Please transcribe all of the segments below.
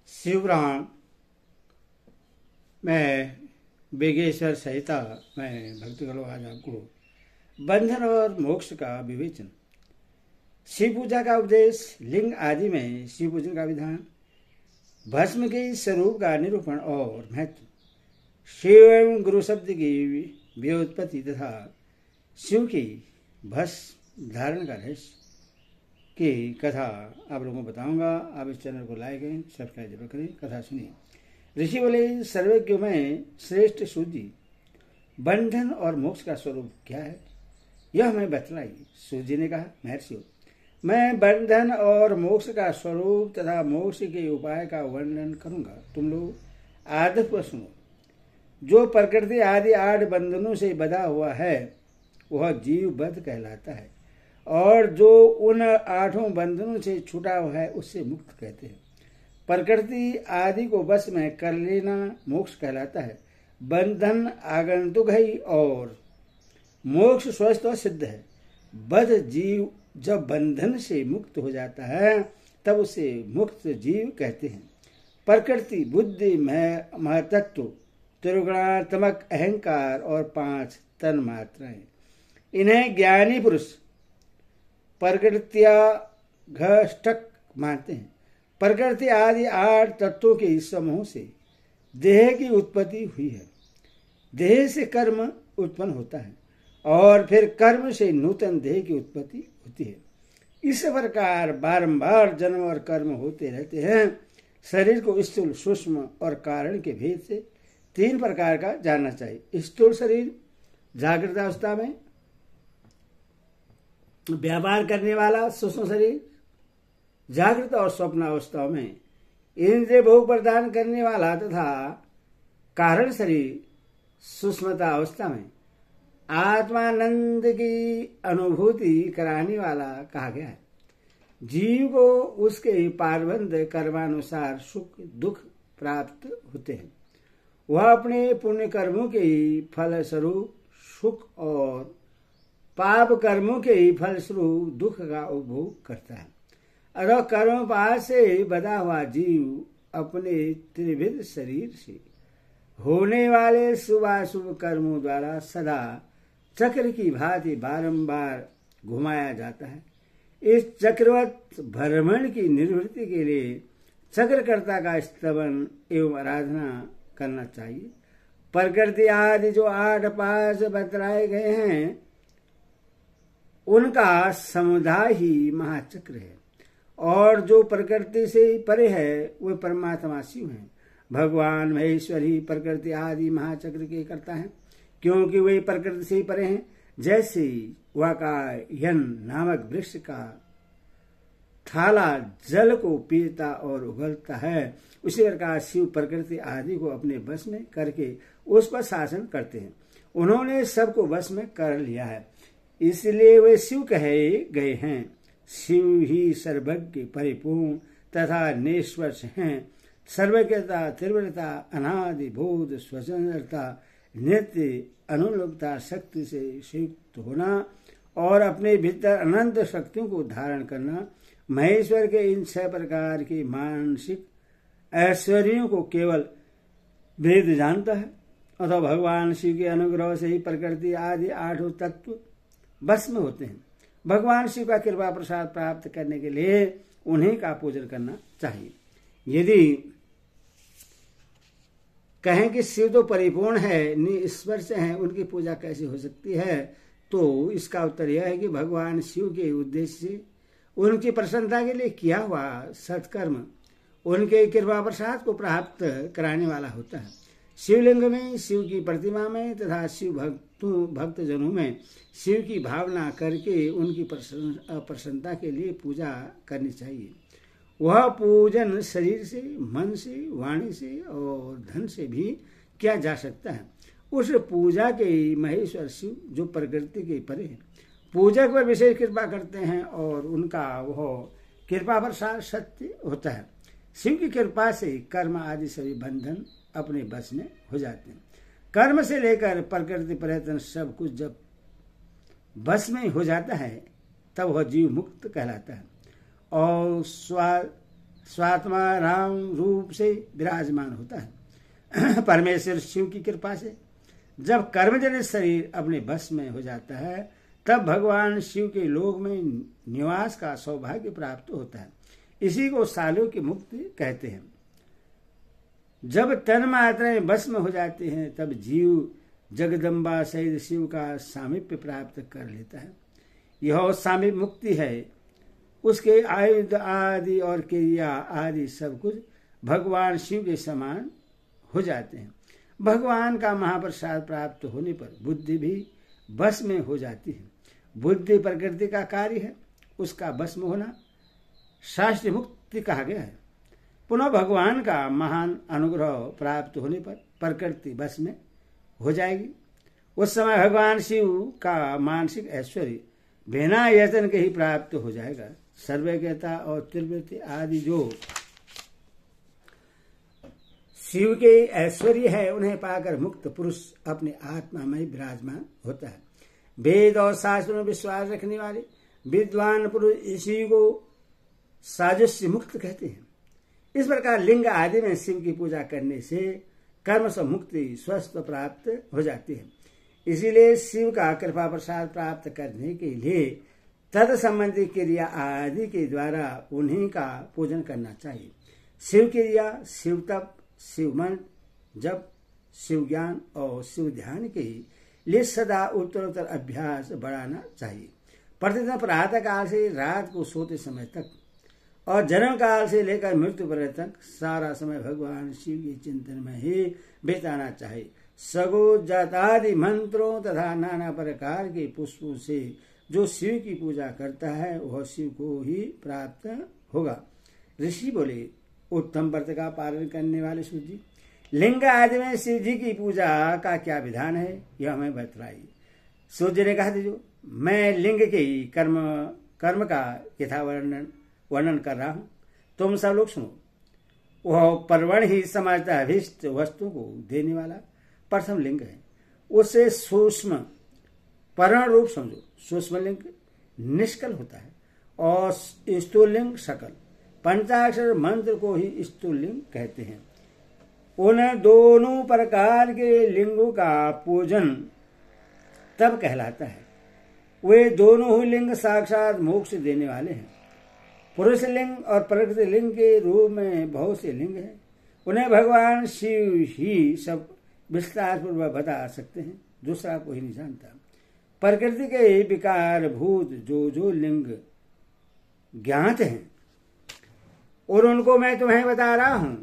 शिवपुराण में बेगेश्वर संहिता में भक्तगणों आज आपको बंधन और मोक्ष का विवेचन, शिव पूजा का उपदेश, लिंग आदि में शिव पूजन का विधान, भस्म के स्वरूप का निरूपण और महत्व, शिव एवं गुरु शब्द की व्युत्पत्ति तथा शिव की भस्म धारण का रहस्य की कथा आप लोगों को बताऊंगा। आप इस चैनल को लाइक करें, सब्सक्राइब जरूर करें। कथा सुनिए। ऋषि बोले, सर्वज्ञ में श्रेष्ठ सूत जी, बंधन और मोक्ष का स्वरूप क्या है यह मैं बतलाई। सूत जी ने कहा, महर्षि, मैं बंधन और मोक्ष का स्वरूप तथा मोक्ष के उपाय का वर्णन करूंगा, तुम लोग आदर सुनो। जो प्रकृति आदि 8 बंधनों से बंधा हुआ है वह जीव बद्ध कहलाता है, और जो उन 8 बंधनों से छूटा हुआ है उससे मुक्त कहते हैं। प्रकृति आदि को बस में कर लेना मोक्ष कहलाता है। बंधन आगंतुक है और मोक्ष स्वस्थ सिद्ध है। बद्ध जीव जब बंधन से मुक्त हो जाता है तब उसे मुक्त जीव कहते हैं। प्रकृति, बुद्धि, महतत्व, त्रिगुणात्मक अहंकार और 5 तन मात्राएं, इन्हें ज्ञानी पुरुष प्रकृत्याघष्टक मानते हैं। प्रकृति आदि 8 तत्वों के इस समूह से देह की उत्पत्ति हुई है। देह से कर्म उत्पन्न होता है और फिर कर्म से नूतन देह की उत्पत्ति होती है। इस प्रकार बारंबार जन्म और कर्म होते रहते हैं। शरीर को स्थूल, सूक्ष्म और कारण के भेद से 3 प्रकार का जानना चाहिए। स्थूल शरीर जागृत अवस्था में व्यवहार करने वाला, सूक्ष्म शरीर जागृत और स्वप्न अवस्थाओं में इंद्रिय भोग प्रदान करने वाला, तथा कारण शरीर सूक्ष्मता अवस्था में आत्मानंद की अनुभूति कराने वाला कहा गया है। जीव को उसके पारबंध कर्मानुसार सुख दुख प्राप्त होते हैं। वह अपने पुण्य कर्मों के फल स्वरूप सुख और पाप कर्मों के फलस्वरूप दुख का उपभोग करता है। अतः कर्मपाश से बधा हुआ जीव अपने त्रिविध शरीर से होने वाले शुभाशुभ कर्मों द्वारा सदा चक्र की भांति बारंबार घुमाया जाता है। इस चक्रवत भ्रमण की निवृत्ति के लिए चक्रकर्ता का स्तवन एवं आराधना करना चाहिए। प्रकृति आदि जो 8 पाश बतलाए गए हैं उनका समुदाय ही महाचक्र है, और जो प्रकृति से परे है वे परमात्मा शिव हैं। भगवान महेश्वर ही प्रकृति आदि महाचक्र के करता है, क्योंकि वे प्रकृति से परे हैं। जैसे वाकायन नामक वृक्ष का थाला जल को पीता और उगलता है, उसी प्रकार शिव प्रकृति आदि को अपने वश में करके उस पर शासन करते हैं। उन्होंने सबको वश में कर लिया है, इसलिए वे शिव कहे गए हैं। शिव ही सर्वज्ञ, परिपूर्ण तथा निष्पक्ष हैं। सर्वज्ञता, तीव्रता, अनादि बोध, स्वतंत्रता, नित्य अनुलोकता, शक्ति से युक्त होना और अपने भीतर अनंत शक्तियों को धारण करना, महेश्वर के इन 6 प्रकार के मानसिक ऐश्वर्यों को केवल वेद जानता है। अतः भगवान शिव के अनुग्रह से ही प्रकृति आदि 8 तत्व बस में होते हैं। भगवान शिव का कृपा प्रसाद प्राप्त करने के लिए उन्हीं का पूजन करना चाहिए। यदि कहें कि शिव तो परिपूर्ण है, निस्पर्श है, उनकी पूजा कैसे हो सकती है, तो इसका उत्तर यह है कि भगवान शिव के उद्देश्य से उनकी प्रसन्नता के लिए किया हुआ सत्कर्म उनके कृपा प्रसाद को प्राप्त कराने वाला होता है। शिवलिंग में, शिव की प्रतिमा में तथा शिव भक्तजनों में शिव की भावना करके उनकी प्रसन्नता के लिए पूजा करनी चाहिए। वह पूजन शरीर से, मन से, वाणी से और धन से भी किया जा सकता है। उस पूजा के महेश्वर शिव जो प्रकृति के परे हैं, पूजक पर विशेष कृपा करते हैं और उनका वह कृपा प्रसाद सत्य होता है। शिव की कृपा से कर्म आदि सभी बंधन अपने बस में हो जाते हैं। कर्म से लेकर प्रकृति पर्यटन सब कुछ जब बस में हो जाता है तब वह जीव मुक्त कहलाता है और स्वात्मा राम रूप से विराजमान होता है। परमेश्वर शिव की कृपा से जब कर्मजनित शरीर अपने बस में हो जाता है तब भगवान शिव के लोक में निवास का सौभाग्य प्राप्त होता है। इसी को सालों की मुक्ति कहते हैं। जब तन मात्राएं बस में हो जाते हैं तब जीव जगदम्बा सहित शिव का सामीप्य प्राप्त कर लेता है। यह सामीप मुक्ति है। उसके आयुध आदि और क्रिया आदि सब कुछ भगवान शिव के समान हो जाते हैं। भगवान का महाप्रसाद प्राप्त होने पर बुद्धि भी बस में हो जाती है। बुद्धि प्रकृति का कार्य है, उसका बस में होना शास्त्र मुक्ति कहा गया है। पुनः भगवान का महान अनुग्रह प्राप्त होने पर प्रकृति बस में हो जाएगी। उस समय भगवान शिव का मानसिक ऐश्वर्य बिना यत्न के ही प्राप्त हो जाएगा। सर्वज्ञता और त्रिवृत्ति आदि जो शिव के ऐश्वर्य है उन्हें पाकर मुक्त पुरुष अपने आत्मा में विराजमान होता है। वेद और शास्त्र में विश्वास रखने वाले विद्वान पुरुष इसी को साजुष्य मुक्त कहते हैं। इस प्रकार लिंग आदि में शिव की पूजा करने से कर्म से मुक्ति स्वस्थ प्राप्त हो जाती है। इसीलिए शिव का कृपा प्रसाद प्राप्त करने के लिए तद संबंधी क्रिया आदि के द्वारा उन्हीं का पूजन करना चाहिए। शिव क्रिया, शिव तप, शिव मंत्र, जप, शिव ज्ञान और शिव ध्यान के लिए सदा उत्तरोत्तर अभ्यास बढ़ाना चाहिए। प्रतिदिन प्रातः काल से रात को सोते समय तक और जन्म काल से लेकर मृत्यु पर्यंत तक सारा समय भगवान शिव के चिंतन में ही बिताना चाहिए। सगो जातादि मंत्रों तथा नाना प्रकार के पुष्पों से जो शिव की पूजा करता है वह शिव को ही प्राप्त होगा। ऋषि बोले, उत्तम व्रत का पालन करने वाले सूर्य जी, लिंग आदि में शिव जी की पूजा का क्या विधान है यह हमें बतलाइए। सूर्य ने कहा, जो मैं लिंग के कर्म का यथा वर्णन कर रहा हूँ, तुम सब लोग सुनो। वह परवण ही समझता अभिष्ट वस्तु को देने वाला प्रथम लिंग है। उसे सूक्ष्म परण रूप समझो। सूक्ष्म लिंग निष्कल होता है और स्थूल लिंग सकल। पंचाक्षर मंत्र को ही स्थूल लिंग कहते हैं। उन दोनों प्रकार के लिंगों का पूजन तब कहलाता है। वे दोनों ही लिंग साक्षात मोक्ष देने वाले हैं। पुरुष लिंग और प्रकृति लिंग के रूप में बहुत से लिंग हैं। उन्हें भगवान शिव ही सब विस्तार पूर्वक बता सकते हैं, दूसरा कोई नहीं जानता। प्रकृति के विकार भूत जो लिंग ज्ञात हैं और उनको मैं तुम्हें बता रहा हूं,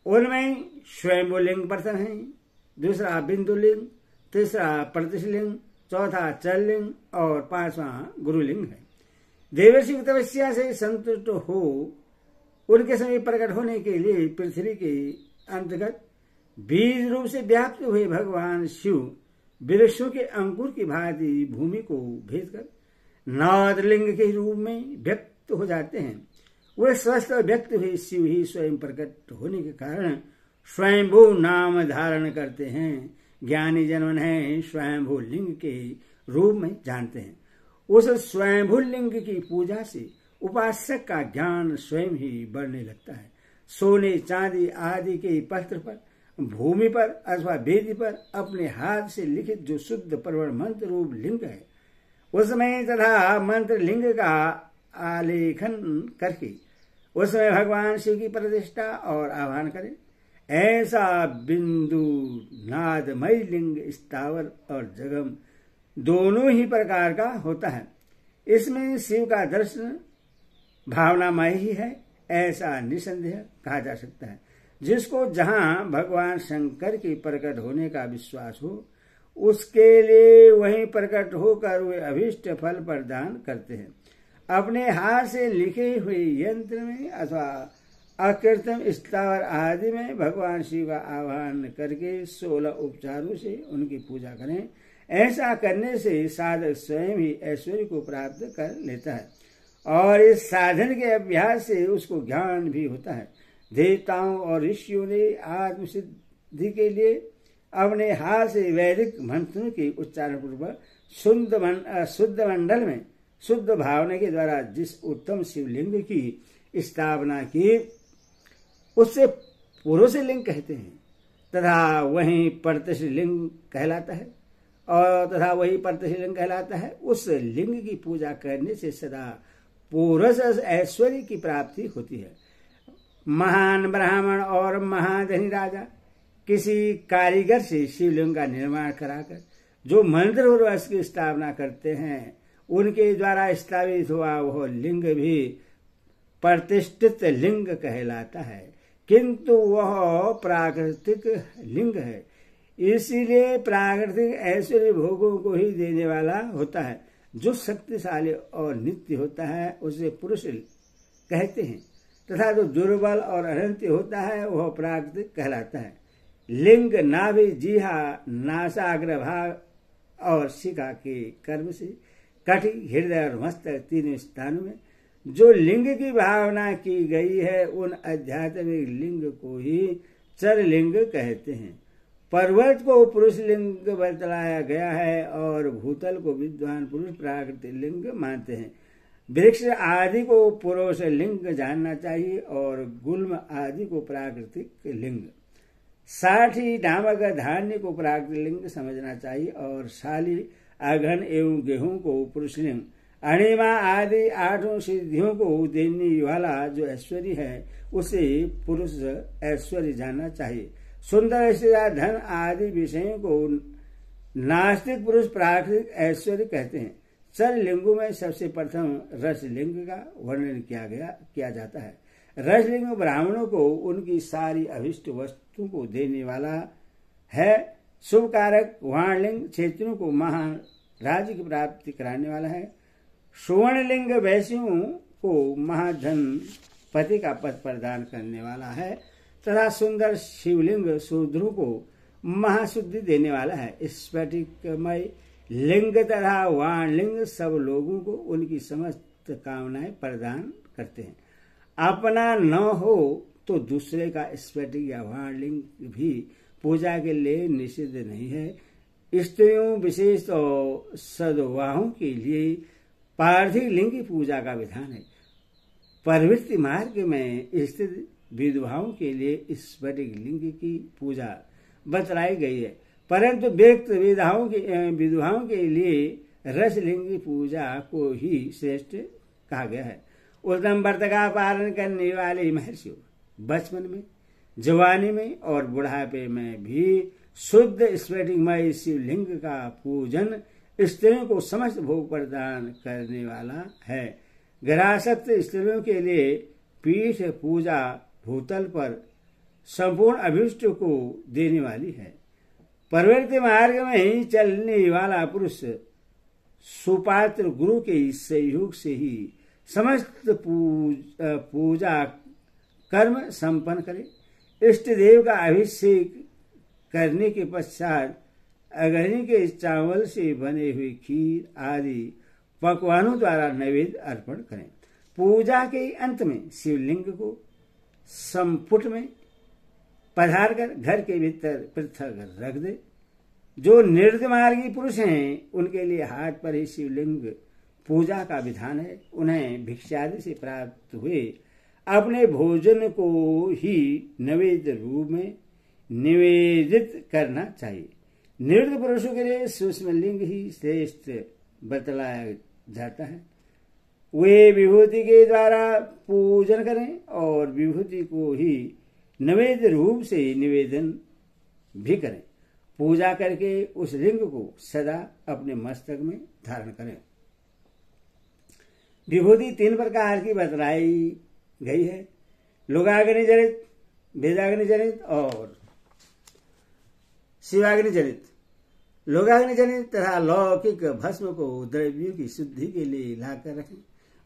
उनमें स्वयंभू लिंग प्रथम है, दूसरा बिंदु लिंग, तीसरा प्रतिशलिंग, चौथा चल लिंग और पांचवा गुरुलिंग है। देवर्षि की तपस्या से संतुष्ट हो उनके समीप प्रकट होने के लिए पृथ्वी के अंतर्गत बीज रूप से व्याप्त हुए भगवान शिव वृक्षों के अंकुर की भांति भूमि को भेद कर नाद लिंग के रूप में व्यक्त हो जाते हैं। वे स्वस्थ व्यक्त हुए शिव ही स्वयं प्रकट होने के कारण स्वयंभू नाम धारण करते हैं। ज्ञानी जन है स्वयंभू लिंग के रूप में जानते हैं। उस स्वयंभू लिंग की पूजा से उपासक का ज्ञान स्वयं ही बढ़ने लगता है। सोने चांदी आदि के पत्र पर, भूमि पर अथवा वेदी पर अपने हाथ से लिखित जो शुद्ध परवण मंत्र रूप लिंग है, उसमें तथा मंत्र लिंग का आलेखन करके उसमें भगवान शिव की प्रतिष्ठा और आह्वान करें। ऐसा बिंदु नादमय लिंग स्थावर और जगम दोनों ही प्रकार का होता है। इसमें शिव का दर्शन भावनामय ही है, ऐसा निसंदेह कहा जा सकता है। जिसको जहां भगवान शंकर के प्रकट होने का विश्वास हो उसके लिए वहीं प्रकट होकर वे अभीष्ट फल प्रदान करते हैं। अपने हाथ से लिखे हुए यंत्र में अथवा अकृत्रिम स्थावर आदि में भगवान शिव का आह्वान करके 16 उपचारों से उनकी पूजा करें। ऐसा करने से साधक स्वयं ही ऐश्वर्य को प्राप्त कर लेता है और इस साधन के अभ्यास से उसको ज्ञान भी होता है। देवताओं और ऋषियों ने आत्मसिद्धि के लिए अपने हाथ से वैदिक मंत्रों के उच्चारण पूर्वक शुद्ध मंडल में शुद्ध भावना के द्वारा जिस उत्तम शिवलिंग की स्थापना की उससे पुरुष लिंग कहते हैं, तथा वही परतश लिंग कहलाता है उस लिंग की पूजा करने से सदा पुरुष ऐश्वर्य की प्राप्ति होती है। महान ब्राह्मण और महाधनी राजा किसी कारीगर से शिवलिंग का निर्माण कराकर जो मंत्र और रस की स्थापना करते हैं, उनके द्वारा स्थापित हुआ वह लिंग भी प्रतिष्ठित लिंग कहलाता है, किंतु वह प्राकृतिक लिंग है, इसीलिए प्राकृतिक ऐश्वर्य भोगों को ही देने वाला होता है। जो शक्तिशाली और नित्य होता है उसे पुरुष कहते हैं, तथा जो दुर्बल और अनंत होता है वह प्राकृतिक कहलाता है। लिंग नाभि, जीहा, नासाग्रभाग और शिखा के कर्म से कटी, हृदय और मस्तक तीनों स्थानों में जो लिंग की भावना की गई है, उन आध्यात्मिक लिंग को ही चर लिंग कहते हैं। पर्वत को पुरुष लिंग बतलाया गया है और भूतल को विद्वान पुरुष प्राकृतिक लिंग मानते हैं। वृक्ष आदि को पुरुष लिंग जानना चाहिए और गुल्म आदि को प्राकृतिक लिंग। साठी नामक धान्य को प्राकृतिक लिंग समझना चाहिए और शाली, अघन एवं गेहूं को पुरुष लिंग। अणिमा आदि 8 सिद्धियों को देने वाला जो ऐश्वर्य है उसे पुरुष ऐश्वर्य जानना चाहिए। सुंदर स्त्रियां, धन आदि विषयों को नास्तिक पुरुष प्राकृतिक ऐश्वर्य कहते हैं। चर लिंगों में सबसे प्रथम रस लिंग का वर्णन किया जाता है। रस लिंग ब्राह्मणों को उनकी सारी अभिष्ट वस्तु को देने वाला है। शुभ कारक वाण लिंग क्षेत्रों को महान राज्य की प्राप्ति कराने वाला है। सुवर्ण लिंग वैश्यों को महाधन पति का पद प्रदान करने वाला है, तथा सुंदर शिवलिंग शूद्रों को महाशुद्धि देने वाला है। स्फटिकमय लिंग तथा वाण लिंग सब लोगों को उनकी समस्त कामनाएं प्रदान करते हैं। अपना न हो तो दूसरे का स्फटिक या वाण लिंग भी पूजा के लिए निषिद्ध नहीं है। स्त्रियों विशेष और सद्भावों के लिए पार्थिव लिंग की पूजा का विधान है। प्रवृत्ति मार्ग में स्थित विधवाओं के लिए स्फटिक लिंग की पूजा बतलाई गई है, परंतु व्यक्त विधवाओं के लिए रस लिंग की पूजा को ही श्रेष्ठ कहा गया है। उत्तम व्रत का पालन करने वाले महर्षियों बचपन में, जवानी में और बुढ़ापे में भी शुद्ध स्फटिकमय शिवलिंग का पूजन स्त्रियों को समस्त भोग प्रदान करने वाला है। ग्रासक्त स्त्रियों के लिए पीठ पूजा भूतल पर संपूर्ण अभिष्ट को देने वाली है। प्रवृत्ति मार्ग में ही चलने वाला पुरुष सुपात्र गुरु के सहयोग से ही समस्त पूजा कर्म संपन्न करे। इष्ट देव का अभिषेक करने के पश्चात अग्नि के चावल से बने हुए खीर आदि पकवानों द्वारा नैवेद्य अर्पण करें। पूजा के अंत में शिवलिंग को संपुट में पधार कर घर के भीतर पृथक रख दे। जो निर्दमार्गी पुरुष हैं उनके लिए हाथ पर ही शिवलिंग पूजा का विधान है। उन्हें भिक्षादि से प्राप्त हुए अपने भोजन को ही नैवेद्य रूप में निवेदित करना चाहिए। निर्द पुरुषों के लिए सूक्ष्म लिंग ही श्रेष्ठ बतलाया जाता है। वे विभूति के द्वारा पूजन करें और विभूति को ही नैवेद्य रूप से निवेदन भी करें। पूजा करके उस लिंग को सदा अपने मस्तक में धारण करें। विभूति 3 प्रकार की बतलाई गई है, लोकाग्नि जनित, वेदाग्नि जनित और शिवाग्नि जनित। लोकाग्नि जनित तथा लौकिक भस्म को द्रव्यों की शुद्धि के लिए लाकर रखें।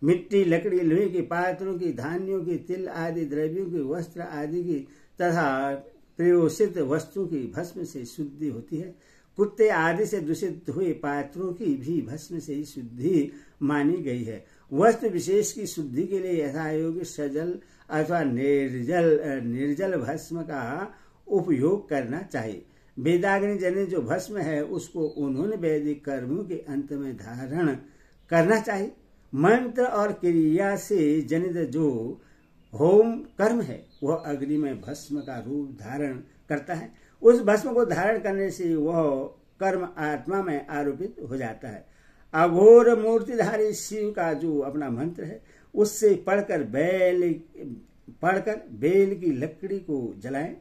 मिट्टी, लकड़ी, लोहे के पात्रों की, धान्यों की, तिल आदि द्रव्यों की, वस्त्र आदि की तथा प्रयोषित वस्तु की भस्म से शुद्धि होती है। कुत्ते आदि से दूषित हुए पात्रों की भी भस्म से ही शुद्धि मानी गई है। वस्तु विशेष की शुद्धि के लिए यथायोग्य सजल अथवा निर्जल भस्म का उपयोग करना चाहिए। वेदाग्नि जनित जो भस्म है उसको उन्होंने वैदिक कर्मों के अंत में धारण करना चाहिए। मंत्र और क्रिया से जनित जो होम कर्म है वह अग्नि में भस्म का रूप धारण करता है। उस भस्म को धारण करने से वह कर्म आत्मा में आरोपित हो जाता है। अघोर मूर्तिधारी शिव का जो अपना मंत्र है उससे पढ़कर बेल की लकड़ी को जलाएं।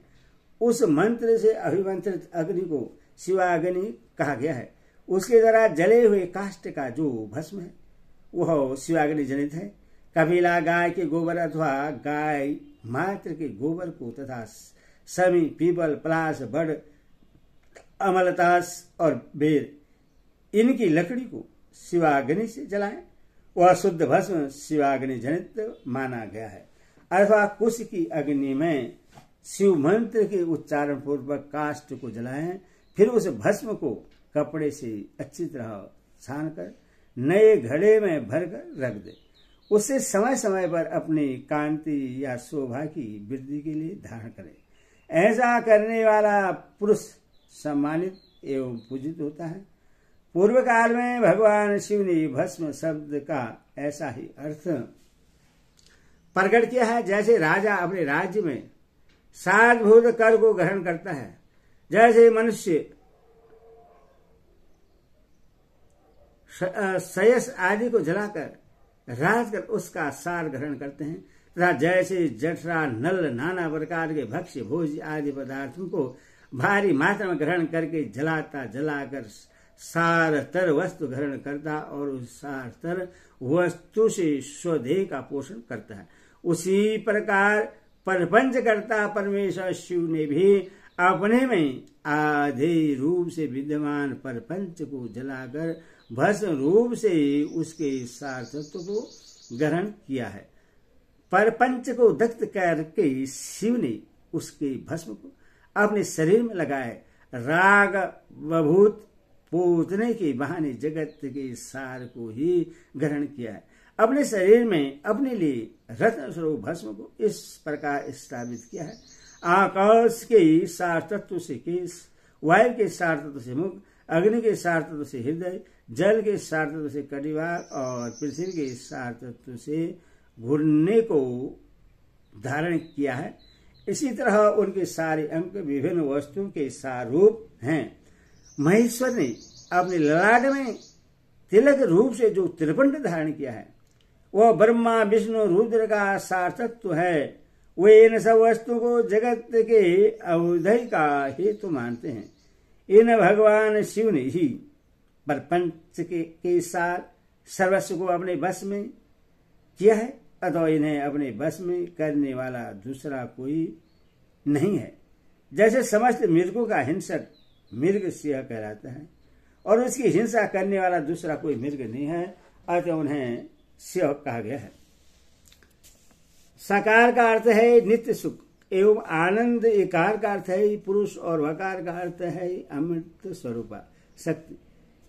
उस मंत्र से अभिमंत्रित अग्नि को शिवाग्नि कहा गया है। उसके द्वारा जले हुए काष्ठ का जो भस्म है वह शिवाग्नि जनित है। कपिला गाय के गोबर अथवा गाय मात्र के गोबर को तथा समी, पीपल, पलाश, बड़, अमलतास और बेर इनकी लकड़ी को शिवाग्नि से जलाएं। वह शुद्ध भस्म शिवाग्नि जनित माना गया है। अथवा कुश की अग्नि में शिव मंत्र के उच्चारण पूर्वक काष्ठ को जलाएं। फिर उस भस्म को कपड़े से अच्छी तरह छानकर नए घड़े में भरकर रख दे। उससे समय समय पर अपनी कांति या शोभा की वृद्धि के लिए धारण करें। ऐसा करने वाला पुरुष सम्मानित एवं पूजित होता है। पूर्व काल में भगवान शिव ने भस्म शब्द का ऐसा ही अर्थ प्रकट किया है। जैसे राजा अपने राज्य में साधभूत कर को ग्रहण करता है, जैसे मनुष्य शयस आदि को जलाकर राज कर उसका सार ग्रहण करते हैं, तथा जैसे जठरा, नल, नाना प्रकार के भक्ष्य भोज आदि पदार्थों को भारी मात्रा में ग्रहण करके जलाकर सारतर वस्तु ग्रहण करता और उस सारतर वस्तु से स्वदेह का पोषण करता है, उसी प्रकार परपंच करता परमेश्वर शिव ने भी अपने में आधे रूप से विद्यमान परपंच को जलाकर भस्म रूप से उसके सारतत्व को ग्रहण किया है। परपंच को दग्ध करके शिव ने उसके भस्म को अपने शरीर में लगाए राग बभूत पूतने के बहाने जगत के सार को ही ग्रहण किया है। अपने शरीर में अपने लिए रत्न स्वरूप भस्म को इस प्रकार स्थापित किया है। आकाश के सार तत्व से केश, वायु के सार तत्व से मुख, अग्नि के सार तत्व से हृदय, जल के सार तत्व से कटिवार और पृथ्वी के सार तत्व से घुरने को धारण किया है। इसी तरह उनके सारे अंग विभिन्न वस्तुओं के सारूप हैं। महेश्वर ने अपने ललाट में तिलक रूप से जो त्रिपुंड धारण किया है वह ब्रह्मा, विष्णु, रुद्र का सार्थत्व है। वे इन सब वस्तुओं को जगत के अवधि का हेतु मानते हैं। इन भगवान शिव ने ही परपंच के साथ सर्वस्व को अपने बस में किया है, अतः इन्हें अपने बस में करने वाला दूसरा कोई नहीं है। जैसे समस्त मृगों का हिंसक मृग सिंह कहलाता है और उसकी हिंसा करने वाला दूसरा कोई मृग नहीं है, अतः उन्हें सिंह कहा गया है। सकार का अर्थ है नित्य सुख एवं आनंद, एकार का अर्थ है पुरुष और वकार का अर्थ है अमृत स्वरूपा शक्ति।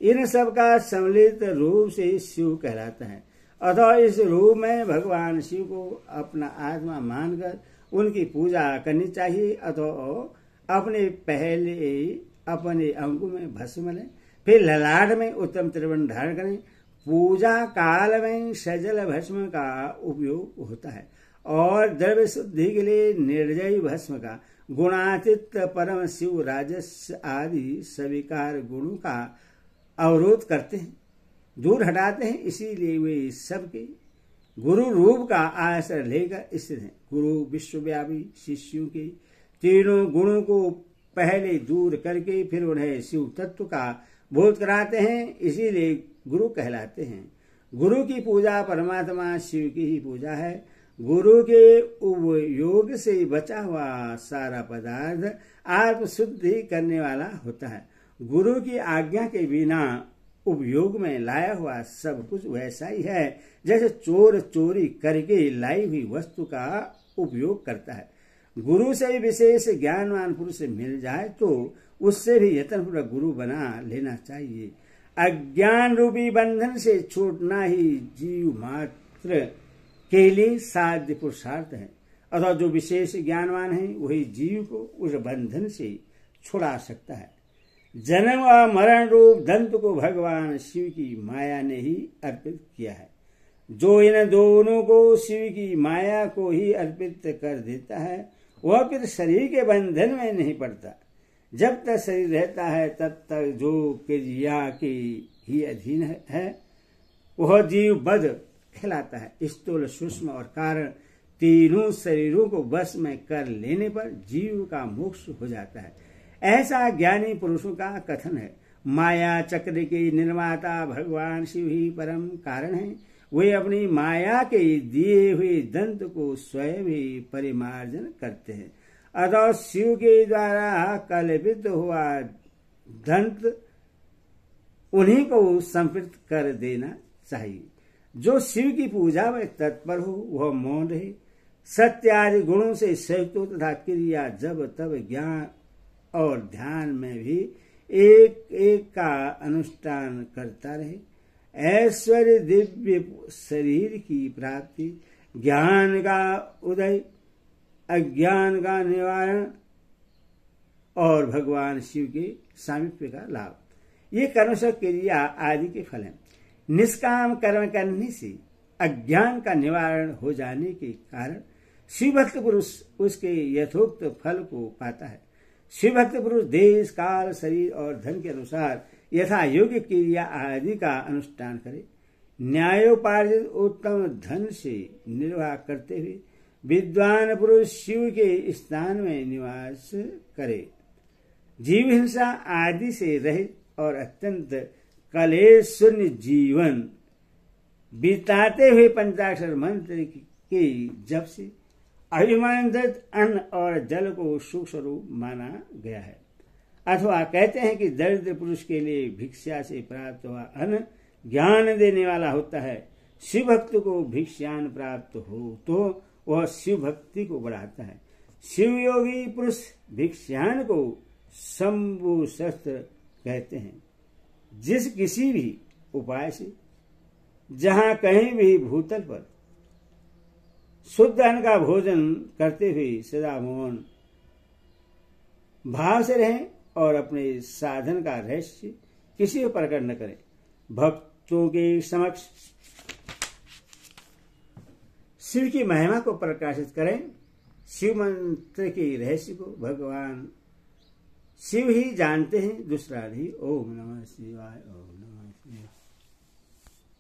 इन सब का सम्मिलित रूप से शिव कहलाता है। अतः इस रूप में भगवान शिव को अपना आत्मा मानकर उनकी पूजा करनी चाहिए। अतः अपने पहले अपने अंगों में भस्म लें, फिर ललाट में उत्तम त्रिवर्ण धारण करें। पूजा काल में सजल भस्म का उपयोग होता है और द्रव्य शुद्धि के लिए निर्जय भस्म का गुणातीत परम शिव राजस आदि स्वीकार गुणों का अवरोध करते हैं, दूर हटाते हैं। इसीलिए वे सबके गुरु रूप का आश्रय लेकर स्थित हैं। गुरु विश्वव्यापी शिष्यों के तीनों गुणों को पहले दूर करके फिर उन्हें शिव तत्व का बोध कराते हैं, इसीलिए गुरु कहलाते हैं। गुरु की पूजा परमात्मा शिव की ही पूजा है। गुरु के उपयोग से बचा हुआ सारा पदार्थ आत्मशुद्धि करने वाला होता है। गुरु की आज्ञा के बिना उपयोग में लाया हुआ सब कुछ वैसा ही है जैसे चोर चोरी करके लाई हुई वस्तु का उपयोग करता है। गुरु से विशेष ज्ञानवान पुरुष मिल जाए तो उससे भी यत्नपूर्वक गुरु बना लेना चाहिए। अज्ञान रूपी बंधन से छूटना ही जीव मात्र के लिए साध्य पुरुषार्थ है। अतः जो विशेष ज्ञानवान है वही जीव को उस बंधन से छुड़ा सकता है। जन्म और मरण रूप दंत को भगवान शिव की माया ने ही अर्पित किया है। जो इन दोनों को शिव की माया को ही अर्पित कर देता है वह फिर शरीर के बंधन में नहीं पड़ता। जब तक शरीर रहता है तब तक जो क्रिया के ही अधीन है वह जीव बद कहलाता है। स्थूल, सूक्ष्म और कारण तीनों शरीरों को वश में कर लेने पर जीव का मोक्ष हो जाता है, ऐसा ज्ञानी पुरुषों का कथन है। माया चक्र के निर्माता भगवान शिव ही परम कारण हैं। वे अपनी माया के दिए हुए दंत को स्वयं ही परिमार्जन करते हैं। अतः शिव के द्वारा कल्पित हुआ दंत उन्हीं को समर्पित कर देना चाहिए। जो शिव की पूजा में तत्पर हो वह मौन रहे, सत्य आदि गुणों से सयुक्त हो तथा क्रिया जब तब ज्ञान और ध्यान में भी एक एक का अनुष्ठान करता रहे। ऐश्वर्य, दिव्य शरीर की प्राप्ति, ज्ञान का उदय, अज्ञान का निवारण और भगवान शिव के सामीप्य का लाभ, ये कर्मश क्रिया आदि के फल हैं। निष्काम कर्म करने से अज्ञान का निवारण हो जाने के कारण शिवभक्त पुरुष उसके यथोक्त फल को पाता है। शिवभक्त पुरुष देश, काल, शरीर और धन के अनुसार यथा योग्य क्रिया आदि का अनुष्ठान करे। न्यायोपार्जित उत्तम धन से निर्वाह करते हुए विद्वान पुरुष शिव के स्थान में निवास करे। जीव हिंसा आदि से रहित और अत्यंत कलेश शून्य जीवन बिताते हुए पंचाक्षर मंत्र के जप से अभिमानित अन्न और जल को सुख स्वरूप माना गया है। अथवा कहते हैं कि दरिद्र पुरुष के लिए भिक्षा से प्राप्त हुआ अन्न ज्ञान देने वाला होता है। शिव भक्त को भिक्षान प्राप्त हो तो वह शिव भक्ति को बढ़ाता है। शिव योगी पुरुष भिक्षान को शंभु शस्त्र कहते हैं। जिस किसी भी उपाय से जहां कहीं भी भूतल पर शुद्ध अन्न का भोजन करते हुए सदा मौन भाव से रहें और अपने साधन का रहस्य किसी को प्रकट न करें। भक्तों के समक्ष शिव की महिमा को प्रकाशित करें। शिव मंत्र के रहस्य को भगवान शिव ही जानते हैं, दूसरा नहीं। ओम नमः शिवाय। ओम नमः